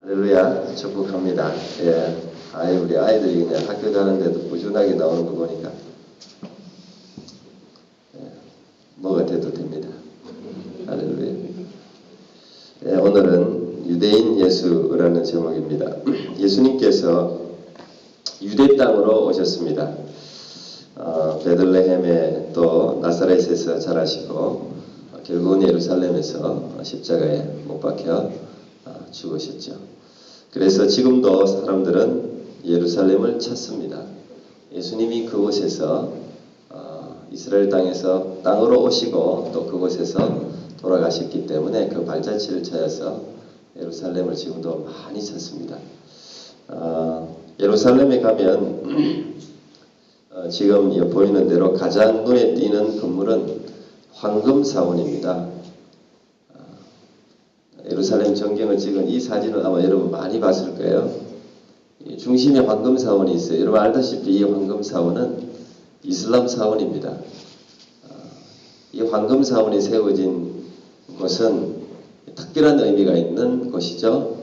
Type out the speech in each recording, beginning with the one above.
할렐루야, 축복합니다. 예, 우리 아이들이 그냥 학교 가는데도 꾸준하게 나오는 거 보니까 뭐가 돼도 됩니다. 할렐루야. 예, 오늘은 유대인 예수라는 제목입니다. 예수님께서 유대 땅으로 오셨습니다. 베들레헴에 또 나사렛에서 자라시고 결국은 예루살렘에서 십자가에 못 박혀 죽으셨죠. 그래서 지금도 사람들은 예루살렘을 찾습니다. 예수님이 그곳에서 이스라엘 땅으로 오시고 또 그곳에서 돌아가셨기 때문에 그 발자취를 찾아서 예루살렘을 지금도 많이 찾습니다. 예루살렘에 가면 지금 보이는 대로 가장 눈에 띄는 건물은 황금사원입니다. 예루살렘 전경을 찍은 이 사진을 아마 여러분 많이 봤을 거예요. 중심에 황금사원이 있어요. 여러분 알다시피 이 황금사원은 이슬람 사원입니다. 이 황금사원이 세워진 곳은 특별한 의미가 있는 곳이죠.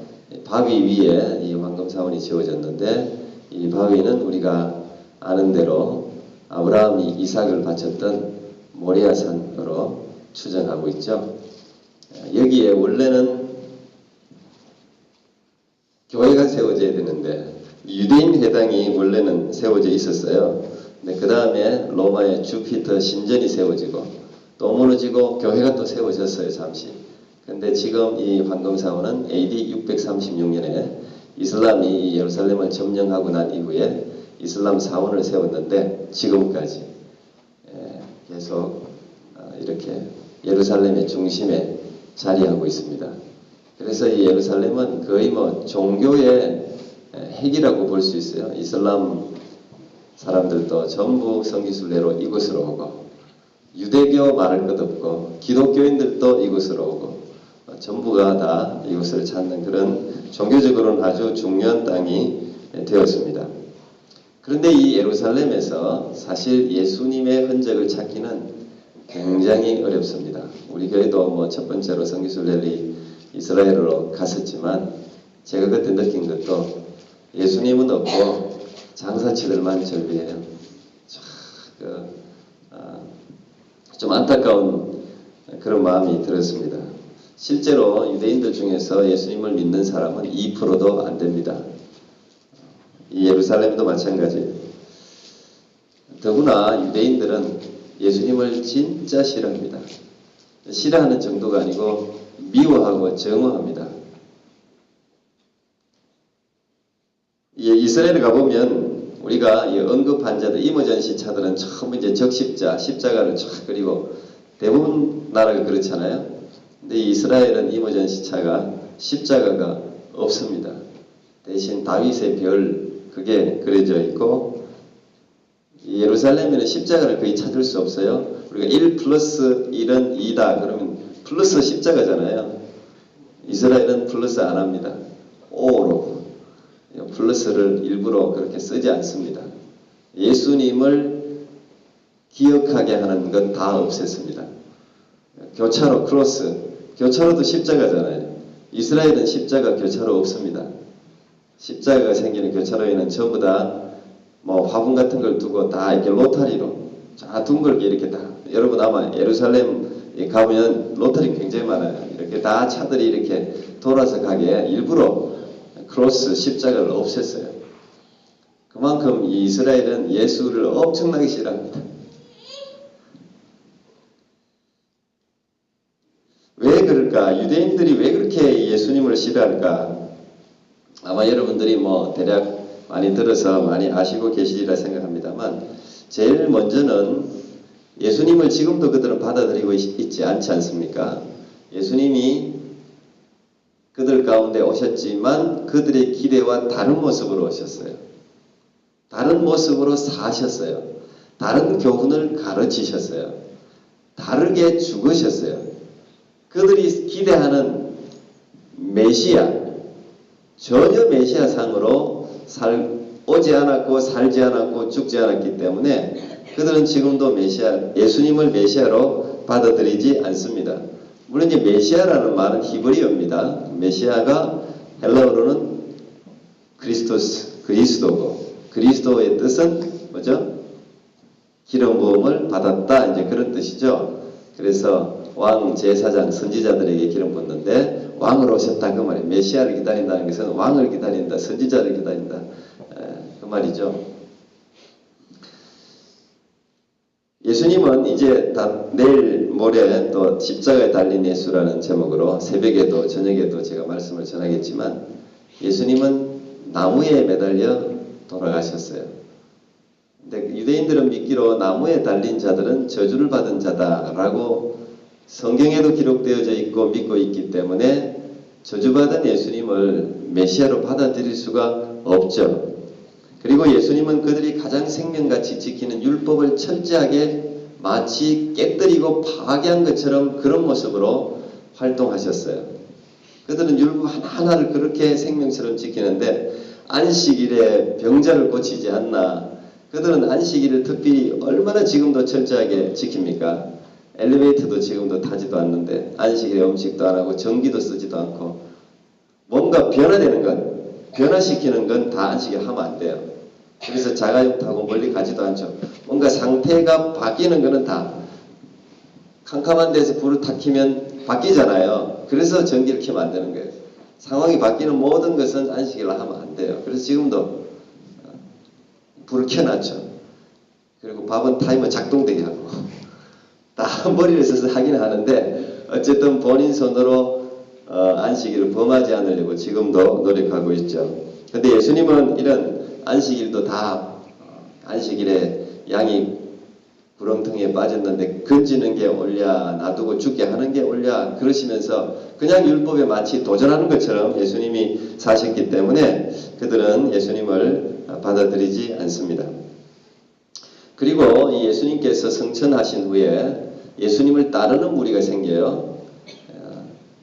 바위 위에 이 황금사원이 지어졌는데 이 바위는 우리가 아는 대로 아브라함이 이삭을 바쳤던 모리아산으로 추정하고 있죠. 여기에 원래는 교회가 세워져야 되는데 유대인 회당이 원래는 세워져 있었어요. 근데 그 다음에 로마의 주피터 신전이 세워지고 또 무너지고 교회가 또 세워졌어요, 잠시. 근데 지금 이 황금사원은 AD 636년에 이슬람이 예루살렘을 점령하고 난 이후에 이슬람 사원을 세웠는데 지금까지 계속 이렇게 예루살렘의 중심에 자리하고 있습니다. 그래서 이 예루살렘은 거의 종교의 핵이라고 볼 수 있어요. 이슬람 사람들도 전부 성지순례로 이곳으로 오고 유대교 말할 것 없고 기독교인들도 이곳으로 오고 전부가 다 이곳을 찾는 그런 종교적으로는 아주 중요한 땅이 되었습니다. 그런데 이 예루살렘에서 사실 예수님의 흔적을 찾기는 굉장히 어렵습니다. 우리 교회도 첫 번째로 성지순례를 이스라엘로 갔었지만 제가 그때 느낀 것도 예수님은 없고 장사치들만 절비해요. 좀 안타까운 그런 마음이 들었습니다. 실제로 유대인들 중에서 예수님을 믿는 사람은 2%도 안 됩니다. 이 예루살렘도 마찬가지예요. 더구나 유대인들은 예수님을 진짜 싫어합니다. 싫어하는 정도가 아니고 미워하고 정오합니다. 이스라엘에 가보면 우리가 응급 환자들, 이머전시 차들은 처음 이제 십자가를 쫙 그리고 대부분 나라가 그렇잖아요. 근데 이스라엘은 이머전시 차가 십자가가 없습니다. 대신 다윗의 별 그게 그려져 있고 예루살렘에는 십자가를 거의 찾을 수 없어요. 우리가 1 플러스 1은 2다 그러면 플러스 십자가잖아요. 이스라엘은 플러스 안 합니다. 5로 플러스를 일부러 그렇게 쓰지 않습니다. 예수님을 기억하게 하는 건 다 없앴습니다. 교차로 크로스, 교차로도 십자가잖아요. 이스라엘은 십자가 교차로 없습니다. 십자가가 생기는 교차로에는 전부 다 화분 같은 걸 두고 다 이렇게 로타리로 둥글게 이렇게 다 여러분 아마 예루살렘 가면 로타리 굉장히 많아요. 이렇게 다 차들이 이렇게 돌아서 가게 일부러 크로스 십자가를 없앴어요. 그만큼 이 이스라엘은 예수를 엄청나게 싫어합니다. 왜 그럴까? 유대인들이 왜 그렇게 예수님을 싫어할까? 아마 여러분들이 대략 많이 들어서 많이 아시고 계시리라 생각합니다만 제일 먼저는 예수님을 지금도 그들은 받아들이고 있지 않지 않습니까? 예수님이 그들 가운데 오셨지만 그들의 기대와 다른 모습으로 오셨어요. 다른 모습으로 사셨어요. 다른 교훈을 가르치셨어요. 다르게 죽으셨어요. 그들이 기대하는 메시아, 전혀 메시아상으로 오지 않았고 살지 않았고 죽지 않았기 때문에 그들은 지금도 예수님을 메시아로 받아들이지 않습니다. 물론 이제 메시아라는 말은 히브리어입니다. 메시아가 헬라어로는 그리스도스, 그리스도고, 그리스도의 뜻은 뭐죠? 기름 부음을 받았다, 이제 그런 뜻이죠. 그래서 왕, 제사장, 선지자들에게 기름 붓는데 왕을 오셨다 그 말이에요. 메시아를 기다린다는 것은 왕을 기다린다, 선지자를 기다린다, 그 말이죠. 예수님은 이제 내일 모레 또 십자가에 달린 예수라는 제목으로 새벽에도 저녁에도 제가 말씀을 전하겠지만, 예수님은 나무에 매달려 돌아가셨어요. 근데 유대인들은 믿기로 나무에 달린 자들은 저주를 받은 자다라고 성경에도 기록되어져 있고 믿고 있기 때문에 저주받은 예수님을 메시아로 받아들일 수가 없죠. 그리고 예수님은 그들이 가장 생명같이 지키는 율법을 철저하게 마치 깨뜨리고 파괴한 것처럼 그런 모습으로 활동하셨어요. 그들은 율법 하나하나를 그렇게 생명처럼 지키는데 안식일에 병자를 고치지 않나. 그들은 안식일을 특별히 얼마나 지금도 철저하게 지킵니까? 엘리베이터도 지금도 타지도 않는데 안식일에 음식도 안 하고 전기도 쓰지도 않고 뭔가 변화되는 것, 변화시키는 건 다 안식일 하면 안 돼요. 그래서 자가용 타고 멀리 가지도 않죠. 뭔가 상태가 바뀌는 거는 다 캄캄한 데서 불을 탁 켜면 바뀌잖아요. 그래서 전기를 켜면 안 되는 거예요. 상황이 바뀌는 모든 것은 안식일로 하면 안 돼요. 그래서 지금도 불을 켜놨죠. 그리고 밥은 타이머 작동되게 하고 다 머리를 써서 하긴 하는데 어쨌든 본인 손으로 안식일을 범하지 않으려고 지금도 노력하고 있죠. 근데 예수님은 이런 안식일도 다 안식일에 양이 구렁텅이에 빠졌는데 건지는 게 옳냐, 놔두고 죽게 하는 게 옳냐 그러시면서 그냥 율법에 마치 도전하는 것처럼 예수님이 사셨기 때문에 그들은 예수님을 받아들이지 않습니다. 그리고 이 예수님께서 승천하신 후에 예수님을 따르는 무리가 생겨요.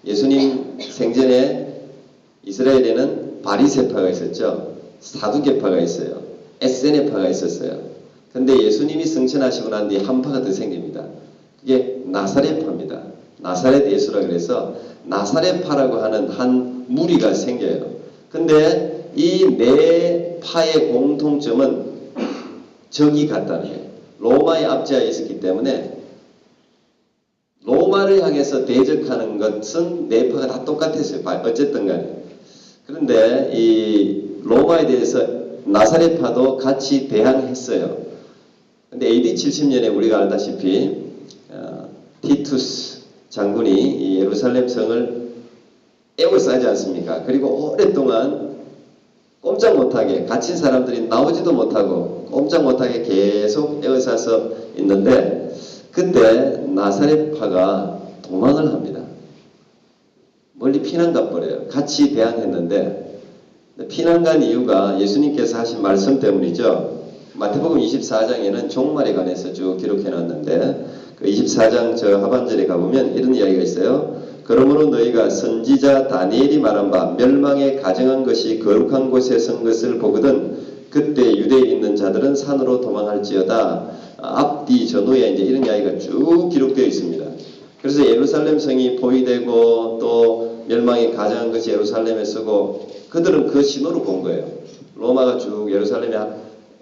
예수님 생전에 이스라엘에는 바리새파가 있었죠. 사두개파가 있어요. 에세네파가 있었어요. 근데 예수님이 승천하시고 난 뒤에 한 파가 더 생깁니다. 그게 나사렛파입니다. 나사렛 예수라 그래서 나사렛파라고 하는 한 무리가 생겨요. 근데 이 네 파의 공통점은 적이 같다는 거예요. 로마의 압제하에 있었기 때문에 로마를 향해서 대적하는 것은 네 파가 다 똑같았어요. 어쨌든 간에. 그런데 이 로마에 대해서 나사렛파도 같이 대항했어요. 근데 AD 70년에 우리가 알다시피 티투스 장군이 이 예루살렘 성을 에워싸지 않습니까? 그리고 오랫동안 꼼짝 못하게 갇힌 사람들이 나오지도 못하고 꼼짝 못하게 계속 에워싸서 있는데 그때 나사렛파가 도망을 합니다. 멀리 피난 가버려요. 같이 대항했는데 피난 간 이유가 예수님께서 하신 말씀 때문이죠. 마태복음 24장에는 종말에 관해서 쭉 기록해놨는데 그 24장 저 하반절에 가보면 이런 이야기가 있어요. 그러므로 너희가 선지자 다니엘이 말한 바 멸망에 가정한 것이 거룩한 곳에 선 것을 보거든 그때 유대에 있는 자들은 산으로 도망할지어다. 앞뒤 전후에 이제 이런 이야기가 쭉 기록되어 있습니다. 그래서 예루살렘 성이 포위되고 또 멸망에 가정한 것이 예루살렘에 서고 그들은 그 신호를 본 거예요. 로마가 쭉 예루살렘에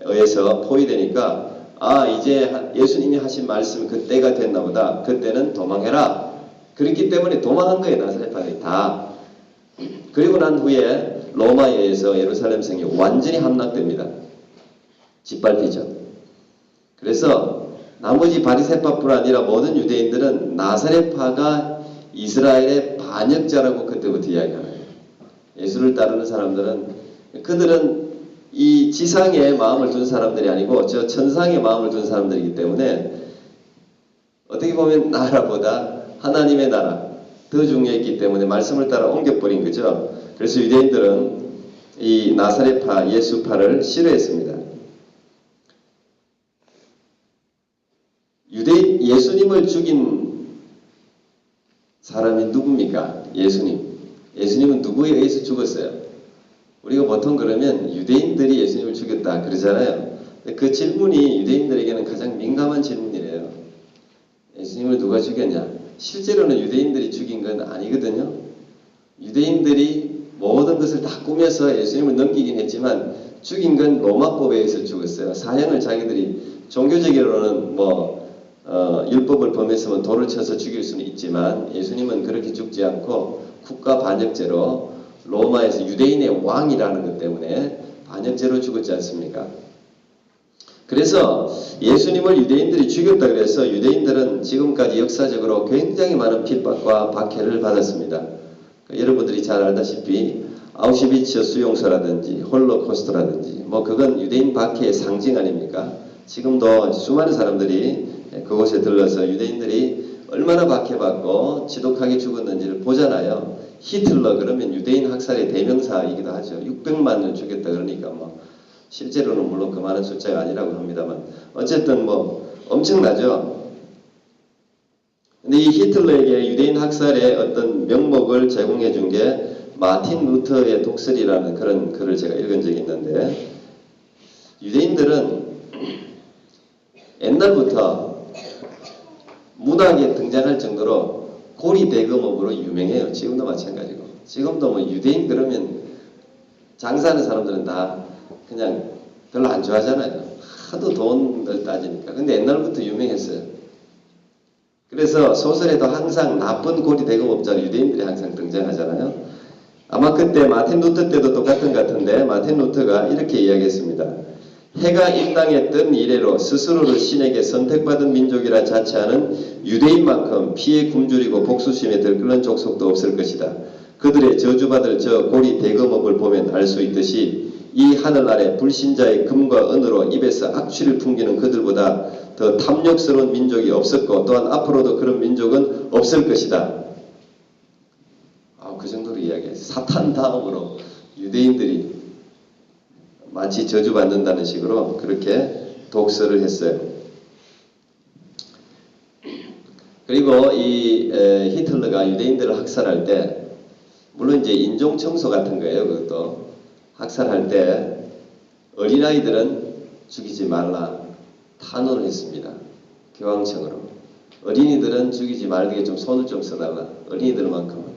의해서 포위되니까 이제 예수님이 하신 말씀 그때가 됐나 보다. 그때는 도망해라. 그렇기 때문에 도망한 거예요. 나사렛파들이 다. 그리고 난 후에 로마에 의해서 예루살렘 성이 완전히 함락됩니다. 짓밟히죠. 그래서 나머지 바리새파뿐 아니라 모든 유대인들은 나사렛파가 이스라엘의 반역자라고 그때부터 이야기하는 거예요. 예수를 따르는 사람들은 그들은 이 지상에 마음을 둔 사람들이 아니고 저 천상에 마음을 둔 사람들이기 때문에 어떻게 보면 나라보다 하나님의 나라 더 중요했기 때문에 말씀을 따라 옮겨버린 거죠. 그래서 유대인들은 이 나사렛파 예수파를 싫어했습니다. 예수님을 죽인 사람이 누굽니까? 예수님은 누구에 의해서 죽었어요? 우리가 보통 그러면 유대인들이 예수님을 죽였다 그러잖아요. 그 질문이 유대인들에게는 가장 민감한 질문이래요. 예수님을 누가 죽였냐? 실제로는 유대인들이 죽인 건 아니거든요. 유대인들이 모든 것을 다 꾸며서 예수님을 넘기긴 했지만 죽인 건 로마법에 의해서 죽었어요. 사형을 자기들이 종교적으로는 율법을 범했으면 돌을 쳐서 죽일 수는 있지만 예수님은 그렇게 죽지 않고 국가 반역죄로 로마에서 유대인의 왕이라는 것 때문에 반역죄로 죽었지 않습니까? 그래서 예수님을 유대인들이 죽였다 그래서 유대인들은 지금까지 역사적으로 굉장히 많은 핍박과 박해를 받았습니다. 여러분들이 잘 알다시피 아우슈비츠 수용소라든지 홀로코스트라든지 그건 유대인 박해의 상징 아닙니까? 지금도 수많은 사람들이 그곳에 들러서 유대인들이 얼마나 박해받고 지독하게 죽었는지를 보잖아요. 히틀러 그러면 유대인 학살의 대명사이기도 하죠. 600만을 죽였다 그러니까 실제로는 물론 그 많은 숫자가 아니라고 합니다만 어쨌든 엄청나죠. 근데 이 히틀러에게 유대인 학살의 어떤 명목을 제공해 준 게 마틴 루터의 독설이라는 그런 글을 제가 읽은 적이 있는데 유대인들은 옛날부터 문학에 등장할 정도로 고리대금업으로 유명해요. 지금도 마찬가지고. 지금도 유대인 그러면 장사하는 사람들은 다 그냥 별로 안 좋아하잖아요. 하도 돈을 따지니까. 근데 옛날부터 유명했어요. 그래서 소설에도 항상 나쁜 고리대금업자가 유대인들이 항상 등장하잖아요. 아마 그때 마틴 루터 때도 똑같은 것 같은데 마틴 루터가 이렇게 이야기했습니다. 해가 이 땅에 뜬 이래로 스스로를 신에게 선택받은 민족이라 자처하는 유대인만큼 피에 굶주리고 복수심에 들끓는 족속도 없을 것이다. 그들의 저주받을 저 고리 대금업을 보면 알 수 있듯이 이 하늘 아래 불신자의 금과 은으로 입에서 악취를 풍기는 그들보다 더 탐욕스러운 민족이 없었고 또한 앞으로도 그런 민족은 없을 것이다. 그 정도로 이야기했어요. 사탄 다음으로 유대인들이 마치 저주받는다는 식으로 그렇게 독설을 했어요. 그리고 이 히틀러가 유대인들을 학살할 때 물론 이제 인종청소 같은 거예요. 그것도 학살할 때 어린아이들은 죽이지 말라 탄원을 했습니다. 교황청으로. 어린이들은 죽이지 말게 좀 손을 좀 써달라. 어린이들만큼은.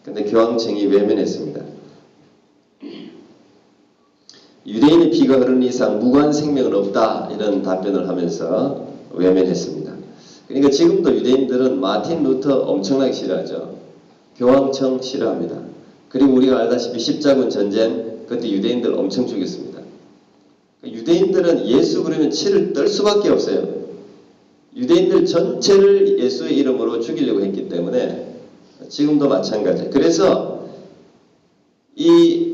근데 교황청이 외면했습니다. 유대인의 피가 흐르는 이상 무관 생명은 없다 이런 답변을 하면서 외면했습니다. 그러니까 지금도 유대인들은 마틴 루터 엄청나게 싫어하죠. 교황청 싫어합니다. 그리고 우리가 알다시피 십자군 전쟁 그때 유대인들 엄청 죽였습니다. 유대인들은 예수 그러면 치를 떨 수밖에 없어요. 유대인들 전체를 예수의 이름으로 죽이려고 했기 때문에 지금도 마찬가지예요. 그래서 이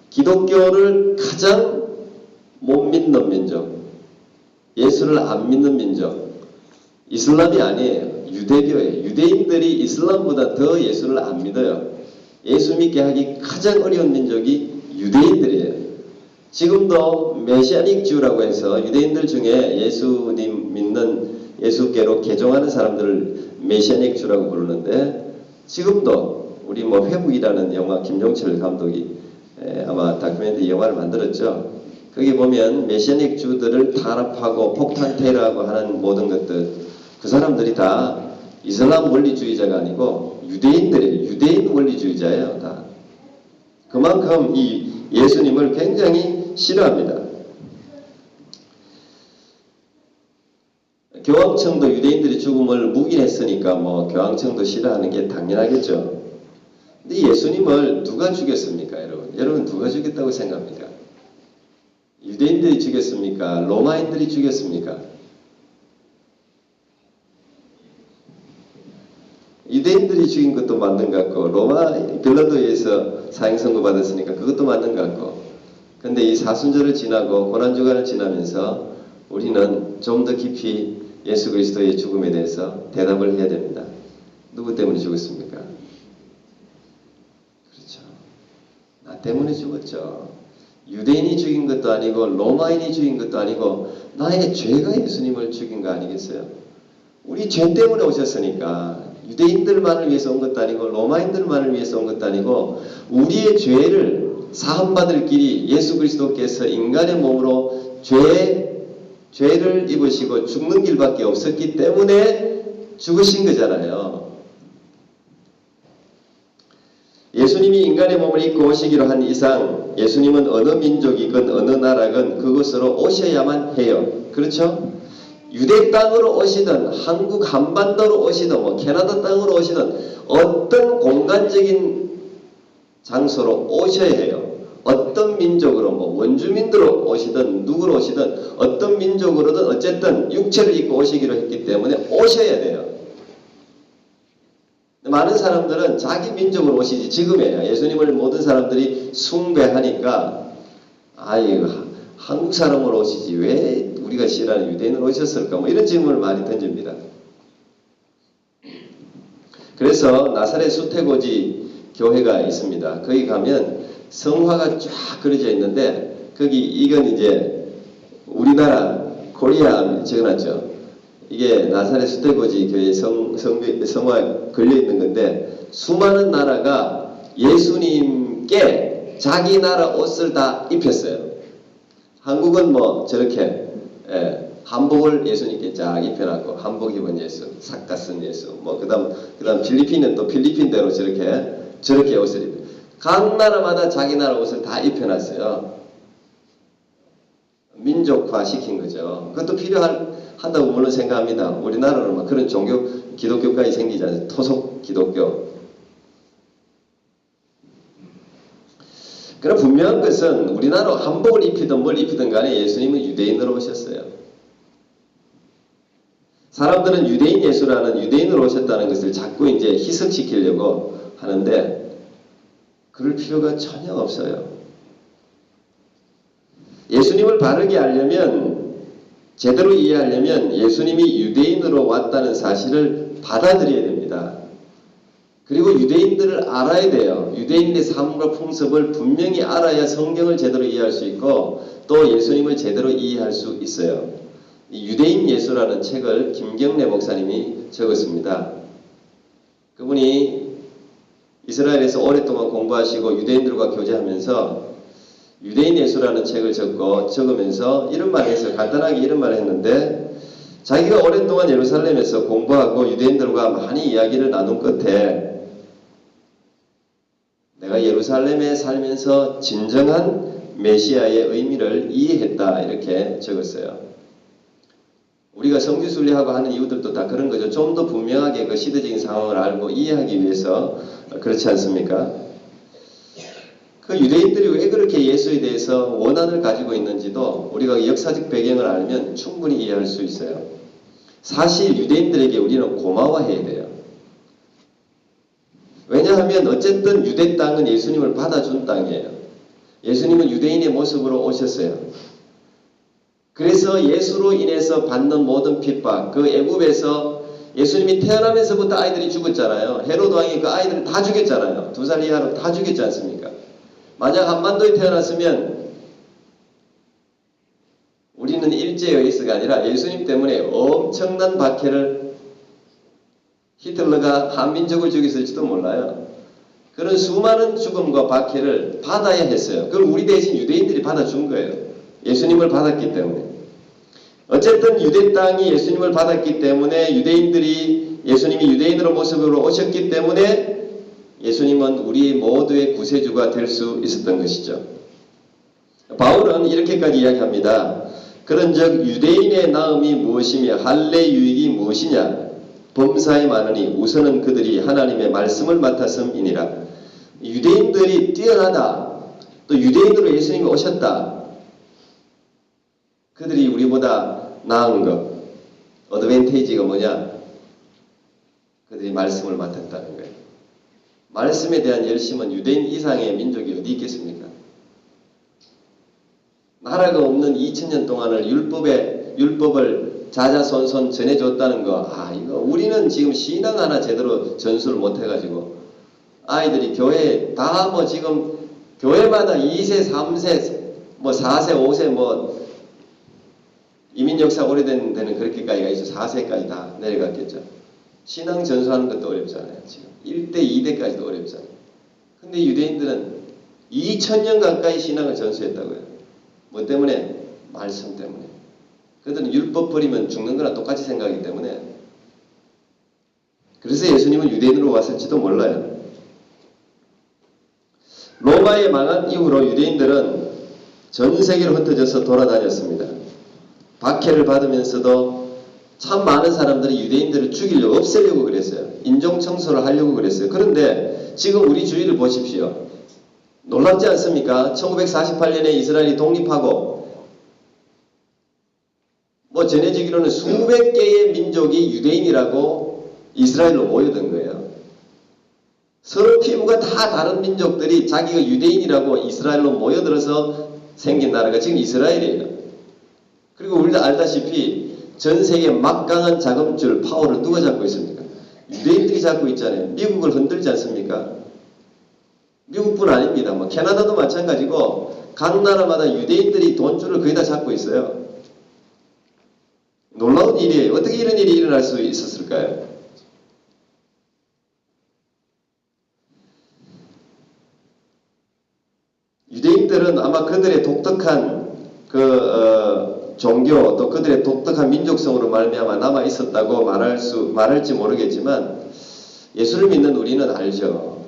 기독교를 가장 못 믿는 민족, 예수를 안 믿는 민족, 이슬람이 아니에요. 유대교예요. 유대인들이 이슬람보다 더 예수를 안 믿어요. 예수 믿게 하기 가장 어려운 민족이 유대인들이에요. 지금도 메시아닉주라고 해서 유대인들 중에 예수님 믿는 예수께로 개종하는 사람들을 메시아닉주라고 부르는데 지금도 우리 회북이라는 영화 김종철 감독이 아마 다큐멘터리 영화를 만들었죠. 거기 보면 메시아닉 주들을 탄압하고 폭탄 테러하고 하는 모든 것들 그 사람들이 다 이슬람 원리주의자가 아니고 유대인들이에요. 유대인 원리주의자예요. 다. 그만큼 이 예수님을 굉장히 싫어합니다. 교황청도 유대인들이 죽음을 묵인했으니까 교황청도 싫어하는 게 당연하겠죠. 근데 예수님을 누가 죽였습니까, 여러분? 여러분 누가 죽였다고 생각합니까? 유대인들이 죽였습니까? 로마인들이 죽였습니까? 유대인들이 죽인 것도 맞는 것 같고 로마 빌라도에서 사형 선고 받았으니까 그것도 맞는 것 같고 근데 이 사순절을 지나고 고난주간을 지나면서 우리는 좀 더 깊이 예수 그리스도의 죽음에 대해서 대답을 해야 됩니다. 누구 때문에 죽었습니까? 그렇죠. 나 때문에 죽었죠. 유대인이 죽인 것도 아니고 로마인이 죽인 것도 아니고 나의 죄가 예수님을 죽인 거 아니겠어요? 우리 죄 때문에 오셨으니까 유대인들만을 위해서 온 것도 아니고 로마인들만을 위해서 온 것도 아니고 우리의 죄를 사함받을 길이 예수 그리스도께서 인간의 몸으로 죄를 입으시고 죽는 길밖에 없었기 때문에 죽으신 거잖아요. 예수님이 인간의 몸을 입고 오시기로 한 이상 예수님은 어느 민족이건 어느 나라건 그곳으로 오셔야만 해요. 그렇죠? 유대 땅으로 오시든 한국 한반도로 오시든 뭐 캐나다 땅으로 오시든 어떤 공간적인 장소로 오셔야 해요. 어떤 민족으로 뭐 원주민들로 오시든 누구로 오시든 어떤 민족으로든 어쨌든 육체를 입고 오시기로 했기 때문에 오셔야 돼요. 많은 사람들은 자기 민족으로 오시지 지금이에요. 예수님을 모든 사람들이 숭배하니까 아이 한국 사람으로 오시지 왜 우리가 싫어하는 유대인으로 오셨을까 뭐 이런 질문을 많이 던집니다. 그래서 나사렛 수태고지 교회가 있습니다. 거기 가면 성화가 쫙 그려져 있는데 거기 이건 이제 우리나라 코리아 적어놨죠. 이게 나사렛 수태고지 교회 성화 걸려 있는 건데 수많은 나라가 예수님께 자기 나라 옷을 다 입혔어요. 한국은 뭐 저렇게 한복을 예수님께 쫙 입혀놨고 한복 입은 예수, 삭가 쓴 예수, 뭐 그다음 필리핀은 또 필리핀대로 저렇게 옷을 입혀. 각 나라마다 자기 나라 옷을 다 입혀놨어요. 민족화 시킨 거죠. 그것도 필요하다고 물론 생각합니다. 우리나라는 막 그런 기독교까지 생기지 않아요. 토속 기독교. 그러나 분명한 것은 우리나라 한복을 입히든 뭘 입히든 간에 예수님은 유대인으로 오셨어요. 사람들은 유대인 예수라는 유대인으로 오셨다는 것을 자꾸 이제 희석시키려고 하는데 그럴 필요가 전혀 없어요. 예수님을 바르게 알려면 제대로 이해하려면 예수님이 유대인으로 왔다는 사실을 받아들여야 됩니다. 그리고 유대인들을 알아야 돼요. 유대인의 삶과 풍습을 분명히 알아야 성경을 제대로 이해할 수 있고 또 예수님을 제대로 이해할 수 있어요. 유대인 예수라는 책을 김경래 목사님이 적었습니다. 그분이 이스라엘에서 오랫동안 공부하시고 유대인들과 교제하면서 유대인 예수라는 책을 적으면서 이런 말을 했어요. 간단하게 이런 말을 했는데 자기가 오랫동안 예루살렘에서 공부하고 유대인들과 많이 이야기를 나눈 끝에 내가 예루살렘에 살면서 진정한 메시아의 의미를 이해했다 이렇게 적었어요. 우리가 성지순례하고 하는 이유들도 다 그런 거죠. 좀 더 분명하게 그 시대적인 상황을 알고 이해하기 위해서 그렇지 않습니까? 그 유대인들이 왜 그렇게 예수에 대해서 원한을 가지고 있는지도 우리가 역사적 배경을 알면 충분히 이해할 수 있어요. 사실 유대인들에게 우리는 고마워해야 돼요. 왜냐하면 어쨌든 유대 땅은 예수님을 받아준 땅이에요. 예수님은 유대인의 모습으로 오셨어요. 그래서 예수로 인해서 받는 모든 핍박, 그 애굽에서 예수님이 태어나면서부터 아이들이 죽었잖아요. 헤로드 왕이 그 아이들을 다 죽였잖아요. 2살 이하로 다 죽였지 않습니까? 만약 한반도에 태어났으면 우리는 일제에 의해서가 아니라 예수님 때문에 엄청난 박해를 히틀러가 한민족을 죽였을지도 몰라요. 그런 수많은 죽음과 박해를 받아야 했어요. 그걸 우리 대신 유대인들이 받아준 거예요. 예수님을 받았기 때문에. 어쨌든 유대 땅이 예수님을 받았기 때문에 유대인들이 예수님이 유대인으로 모습으로 오셨기 때문에 예수님은 우리 모두의 구세주가 될 수 있었던 것이죠. 바울은 이렇게까지 이야기합니다. 그런즉 유대인의 나음이 무엇이며 할례 유익이 무엇이냐? 범사에 많으니 우선은 그들이 하나님의 말씀을 맡았음이니라. 유대인들이 뛰어나다. 또 유대인으로 예수님이 오셨다. 그들이 우리보다 나은 것. 어드밴테이지가 뭐냐? 그들이 말씀을 맡았다는 거예요. 말씀에 대한 열심은 유대인 이상의 민족이 어디 있겠습니까? 나라가 없는 2000년 동안을 율법을 자자손손 전해줬다는 거. 이거 우리는 지금 신앙 하나 제대로 전수를 못해가지고 아이들이 교회 다 뭐 지금 교회마다 2세, 3세, 뭐 4세, 5세 뭐 이민 역사 오래된 데는 그렇게까지가 있어 4세까지 다 내려갔겠죠. 신앙 전수하는 것도 어렵잖아요. 지금 1대, 2대까지도 어렵잖아요. 근데 유대인들은 2000년 가까이 신앙을 전수했다고요. 뭐 때문에? 말씀 때문에. 그들은 율법 버리면 죽는 거랑 똑같이 생각하기 때문에. 그래서 예수님은 유대인으로 왔을지도 몰라요. 로마에 망한 이후로 유대인들은 전 세계로 흩어져서 돌아다녔습니다. 박해를 받으면서도 참 많은 사람들이 유대인들을 죽이려고 없애려고 그랬어요. 인종 청소를 하려고 그랬어요. 그런데 지금 우리 주위를 보십시오. 놀랍지 않습니까? 1948년에 이스라엘이 독립하고 전해지기로는 수백 개의 민족이 유대인이라고 이스라엘로 모여든 거예요. 서로 피부가 다 다른 민족들이 자기가 유대인이라고 이스라엘로 모여들어서 생긴 나라가 지금 이스라엘이에요. 그리고 우리도 알다시피 전 세계 막강한 자금줄 파워를 누가 잡고 있습니까? 유대인들이 잡고 있잖아요. 미국을 흔들지 않습니까? 미국뿐 아닙니다. 캐나다도 마찬가지고 각 나라마다 유대인들이 돈줄을 거의 다 잡고 있어요. 놀라운 일이에요. 어떻게 이런 일이 일어날 수 있었을까요? 유대인들은 아마 그들의 독특한 종교 또 그들의 독특한 민족성으로 말미암아 남아 있었다고 말할지 모르겠지만 예수를 믿는 우리는 알죠.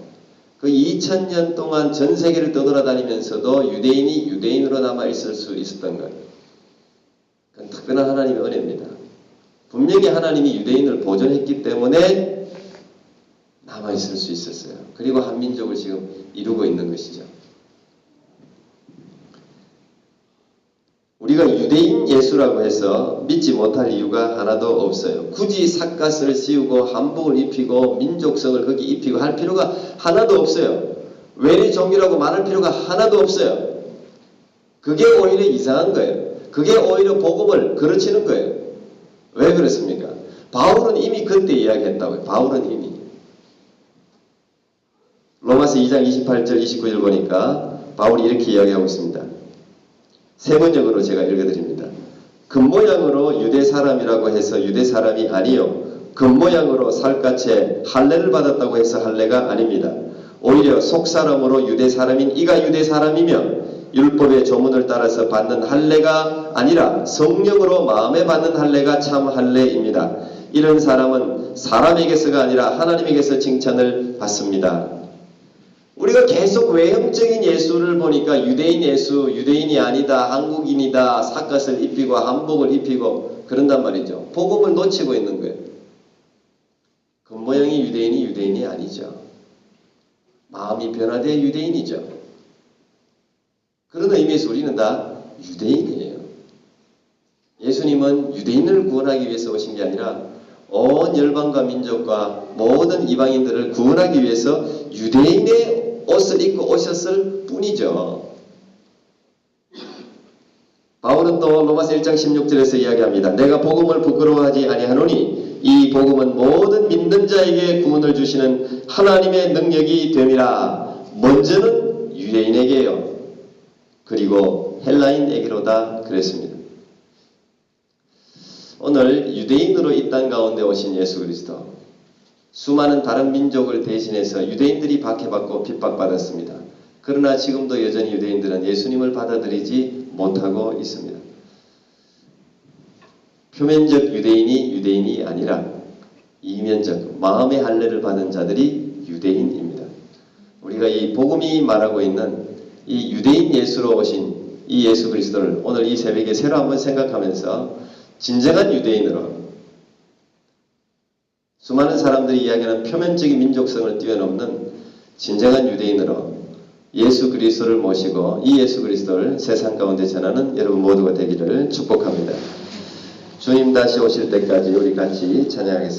그 2000년 동안 전 세계를 떠돌아다니면서도 유대인이 유대인으로 남아 있을 수 있었던 것. 그건 특별한 하나님의 은혜입니다. 분명히 하나님이 유대인을 보존했기 때문에 남아 있을 수 있었어요. 그리고 한 민족을 지금 이루고 있는 것이죠. 우리가 유대인 예수라고 해서 믿지 못할 이유가 하나도 없어요. 굳이 삿갓을 씌우고 한복을 입히고 민족성을 거기 입히고 할 필요가 하나도 없어요. 외리 종교라고 말할 필요가 하나도 없어요. 그게 오히려 이상한 거예요. 그게 오히려 복음을 그르치는 거예요. 왜 그렇습니까? 바울은 이미 그때 이야기했다고요. 바울은 이미. 로마서 2장 28절 29절 보니까 바울이 이렇게 이야기하고 있습니다. 세 번역으로 제가 읽어드립니다. 겉모양으로 유대 사람이라고 해서 유대 사람이 아니요 겉모양으로 살갗에 할례를 받았다고 해서 할례가 아닙니다. 오히려 속사람으로 유대 사람인 이가 유대 사람이며 율법의 조문을 따라서 받는 할례가 아니라 성령으로 마음에 받는 할례가 참 할례입니다. 이런 사람은 사람에게서가 아니라 하나님에게서 칭찬을 받습니다. 우리가 계속 외형적인 예수를 보니까 유대인 예수, 유대인이 아니다, 한국인이다, 삿갓을 입히고 한복을 입히고 그런단 말이죠. 복음을 놓치고 있는 거예요. 겉모양이 유대인이 아니죠. 마음이 변화된 유대인이죠. 그런 의미에서 우리는 다 유대인이에요. 예수님은 유대인을 구원하기 위해서 오신 게 아니라 온 열방과 민족과 모든 이방인들을 구원하기 위해서 유대인의 옷을 입고 오셨을 뿐이죠. 바울은 또 로마서 1장 16절에서 이야기합니다. 내가 복음을 부끄러워하지 아니하노니 이 복음은 모든 믿는 자에게 구원을 주시는 하나님의 능력이 됨이라. 먼저는 유대인에게요. 그리고 헬라인에게로다 그랬습니다. 오늘 유대인으로 이 땅 가운데 오신 예수 그리스도, 수많은 다른 민족을 대신해서 유대인들이 박해받고 핍박받았습니다. 그러나 지금도 여전히 유대인들은 예수님을 받아들이지 못하고 있습니다. 표면적 유대인이 아니라 이면적 마음의 할례를 받은 자들이 유대인입니다. 우리가 이 복음이 말하고 있는 이 유대인 예수로 오신 이 예수 그리스도를 오늘 이 새벽에 새로 한번 생각하면서 진정한 유대인으로, 수많은 사람들이 이야기하는 표면적인 민족성을 뛰어넘는 진정한 유대인으로 예수 그리스도를 모시고 이 예수 그리스도를 세상 가운데 전하는 여러분 모두가 되기를 축복합니다. 주님 다시 오실 때까지 우리 같이 찬양하겠습니다.